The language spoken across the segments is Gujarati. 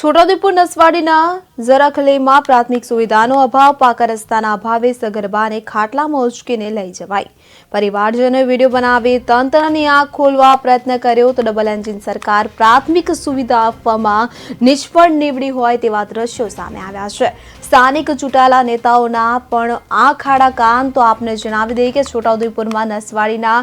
છોટાઉદેપુર નસવાડીના ઝરખલેમાં પ્રાથમિક સુવિધાનો અભાવ, પાકા રસ્તાના અભાવે સગર્ભાને ખાટલામાં ઉંચકીને લઈ જવાઈ. પરિવારજનોએ વિડીયો બનાવી તંત્રની આંખ ખોલવા પ્રયત્ન કર્યો તો ડબલ એન્જિન સરકાર પ્રાથમિક સુવિધા આપવામાં નિષ્ફળ નીવડી હોય તેવા દ્રશ્યો સામે આવ્યા છે. સ્થાનિક ચૂંટાયેલા નેતાઓના પણ આંખ આડા કાન. તો આપને જણાવી દઈએ કે છોટાઉદેપુરમાં નસવાડીના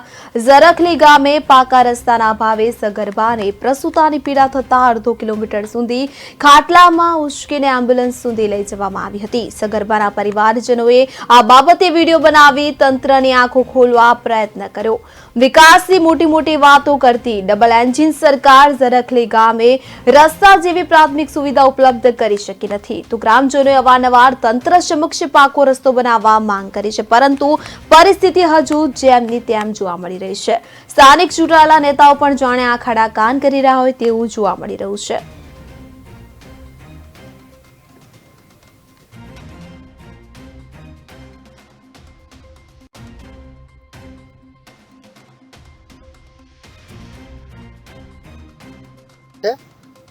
ઝરખલી ગામે પાકા રસ્તાના અભાવે સગર્ભાને પ્રસૂતાની પીડા થતા અડધો કિલોમીટર સુધી ખાટલામાં ઉંચકીને એમ્બ્યુલન્સ સુધી લઈ જવામાં આવી હતી. સગર્ભાના પરિવારજનોએ આ બાબતે વિડીયો બનાવી તંત્રની આંખો ખોલવા પ્રયત્ન કર્યો. વિકાસની મોટી મોટી વાતો કરતી ડબલ એન્જિન સરકાર ઝરખલી ગામે રસ્તા જેવી પ્રાથમિક સુવિધા ઉપલબ્ધ કરી શકી નથી. તો ગ્રામજનોએ અવારનવાર તંત્ર સમક્ષ પાકો રસ્તો બનાવવા માંગ કરી છે, પરંતુ પરિસ્થિતિ હજુ જેમની તેમ જોવા મળી રહી છે. સ્થાનિક ચૂંટાયેલા નેતાઓ પણ જાણે આ ખાડા કાન કરી રહ્યા હોય તેવું જોવા મળી રહ્યું છે.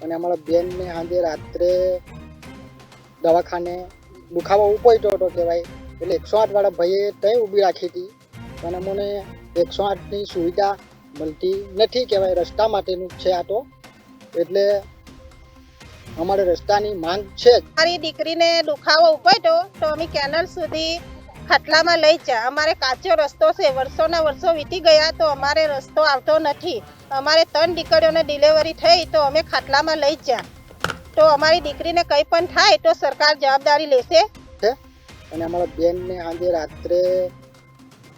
અને અમારા બેનને સાંજે રાત્રે દવાખાને દુખાવો ઉપડ્યો હતો કહેવાય, એટલે 108 વાળા ભાઈએ ત્યાં ઊભી રાખી હતી. અને મને 108ની સુવિધા મળતી નથી કહેવાય, રસ્તા માટેનું છે આ તો. એટલે અમારે રસ્તાની માંગ છે. મારી દીકરીને દુખાવો ઉપડ્યો તો અમે કેનલ સુધી ખાટલામાં લઈ જા. અમારે કાચો રસ્તો છે, વર્ષોના વર્ષો વીતી ગયા તો અમારે રસ્તો આવતો નથી. અમારે 3 દીકરીઓને ડિલિવરી થઈ તો અમે ખાટલામાં લઈ જા. તો અમારી દીકરીને કંઈ પણ થાય તો સરકાર જવાબદારી લેશે. અને અમારા બેનને સાંજે રાત્રે